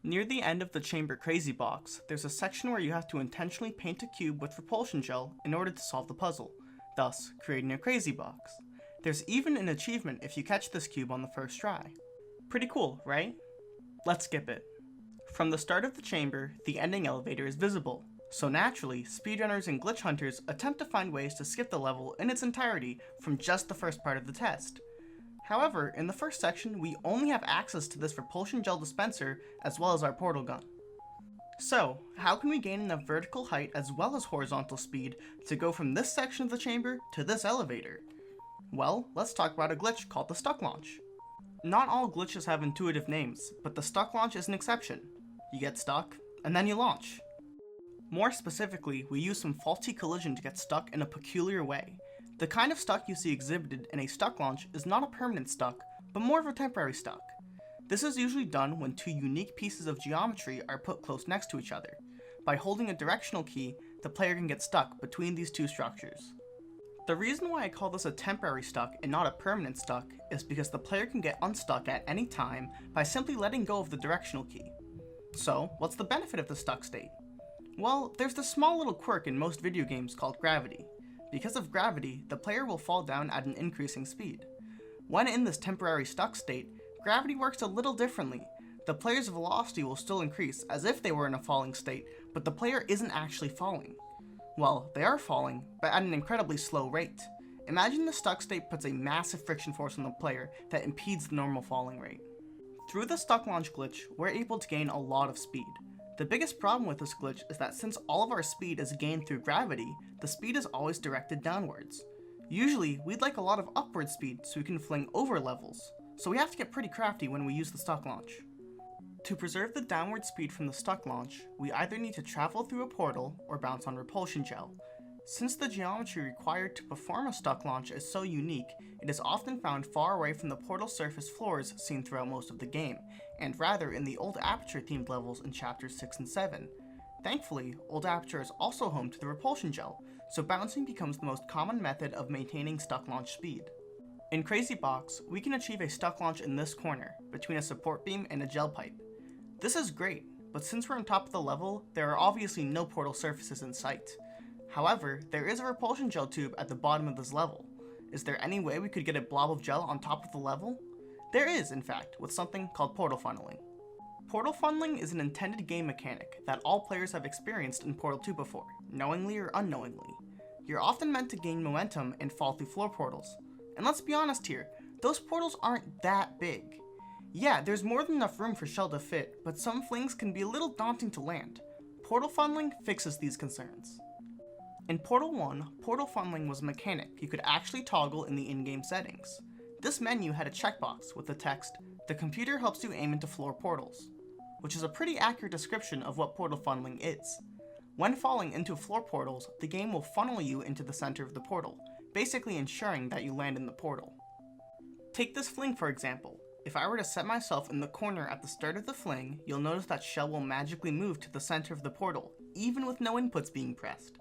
Near the end of the chamber crazy box, there's a section where you have to intentionally paint a cube with repulsion gel in order to solve the puzzle, thus creating a crazy box. There's even an achievement if you catch this cube on the first try. Pretty cool, right? Let's skip it. From the start of the chamber, the ending elevator is visible, so naturally, speedrunners and glitch hunters attempt to find ways to skip the level in its entirety from just the first part of the test. However, in the first section, we only have access to this repulsion gel dispenser as well as our portal gun. So, how can we gain enough vertical height as well as horizontal speed to go from this section of the chamber to this elevator? Well, let's talk about a glitch called the stuck launch. Not all glitches have intuitive names, but the stuck launch is an exception. You get stuck, and then you launch. More specifically, we use some faulty collision to get stuck in a peculiar way. The kind of stuck you see exhibited in a stuck launch is not a permanent stuck, but more of a temporary stuck. This is usually done when two unique pieces of geometry are put close next to each other. By holding a directional key, the player can get stuck between these two structures. The reason why I call this a temporary stuck and not a permanent stuck is because the player can get unstuck at any time by simply letting go of the directional key. So, what's the benefit of the stuck state? Well, there's this small little quirk in most video games called gravity. Because of gravity, the player will fall down at an increasing speed. When in this temporary stuck state, gravity works a little differently. The player's velocity will still increase as if they were in a falling state, but the player isn't actually falling. Well, they are falling, but at an incredibly slow rate. Imagine the stuck state puts a massive friction force on the player that impedes the normal falling rate. Through the stuck launch glitch, we're able to gain a lot of speed. The biggest problem with this glitch is that since all of our speed is gained through gravity, the speed is always directed downwards. Usually, we'd like a lot of upward speed so we can fling over levels, so we have to get pretty crafty when we use the stuck launch. To preserve the downward speed from the stuck launch, we either need to travel through a portal or bounce on repulsion gel. Since the geometry required to perform a stuck launch is so unique, it is often found far away from the portal surface floors seen throughout most of the game, and rather in the Old Aperture themed levels in chapters 6 and 7. Thankfully, Old Aperture is also home to the repulsion gel, so bouncing becomes the most common method of maintaining stuck launch speed. In Crazy Box, we can achieve a stuck launch in this corner, between a support beam and a gel pipe. This is great, but since we're on top of the level, there are obviously no portal surfaces in sight. However, there is a repulsion gel tube at the bottom of this level. Is there any way we could get a blob of gel on top of the level? There is, in fact, with something called portal funneling. Portal funneling is an intended game mechanic that all players have experienced in Portal 2 before, knowingly or unknowingly. You're often meant to gain momentum and fall through floor portals. And let's be honest here, those portals aren't that big. Yeah, there's more than enough room for shell to fit, but some flings can be a little daunting to land. Portal funneling fixes these concerns. In Portal 1, portal funneling was a mechanic you could actually toggle in the in-game settings. This menu had a checkbox with the text, "The computer helps you aim into floor portals," which is a pretty accurate description of what portal funneling is. When falling into floor portals, the game will funnel you into the center of the portal, basically ensuring that you land in the portal. Take this fling for example. If I were to set myself in the corner at the start of the fling, you'll notice that shell will magically move to the center of the portal, even with no inputs being pressed.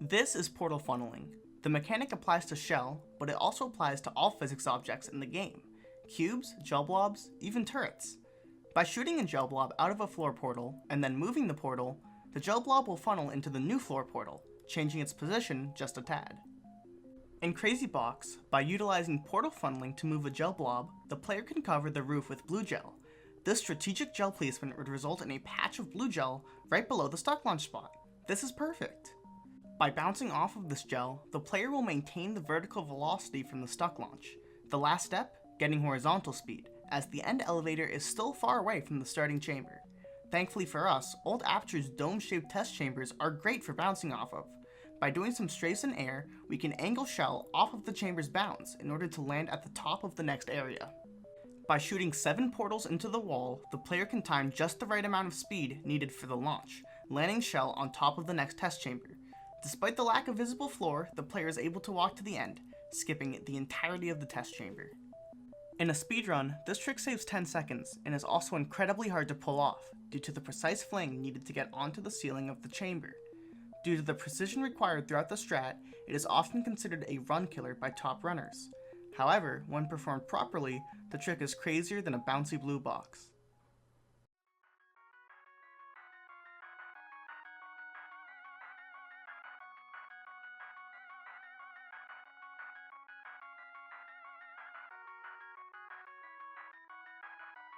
This is portal funneling. The mechanic applies to shell, but it also applies to all physics objects in the game. Cubes, gel blobs, even turrets. By shooting a gel blob out of a floor portal, and then moving the portal, the gel blob will funnel into the new floor portal, changing its position just a tad. In Crazy Box, by utilizing portal funneling to move a gel blob, the player can cover the roof with blue gel. This strategic gel placement would result in a patch of blue gel right below the stuck launch spot. This is perfect. By bouncing off of this gel, the player will maintain the vertical velocity from the stuck launch. The last step, getting horizontal speed, as the end elevator is still far away from the starting chamber. Thankfully for us, Old Aperture's dome-shaped test chambers are great for bouncing off of. By doing some strafe in air, we can angle shell off of the chamber's bounds in order to land at the top of the next area. By shooting 7 portals into the wall, the player can time just the right amount of speed needed for the launch, landing shell on top of the next test chamber. Despite the lack of visible floor, the player is able to walk to the end, skipping the entirety of the test chamber. In a speedrun, this trick saves 10 seconds, and is also incredibly hard to pull off, due to the precise fling needed to get onto the ceiling of the chamber. Due to the precision required throughout the strat, it is often considered a run killer by top runners. However, when performed properly, the trick is crazier than a bouncy blue box.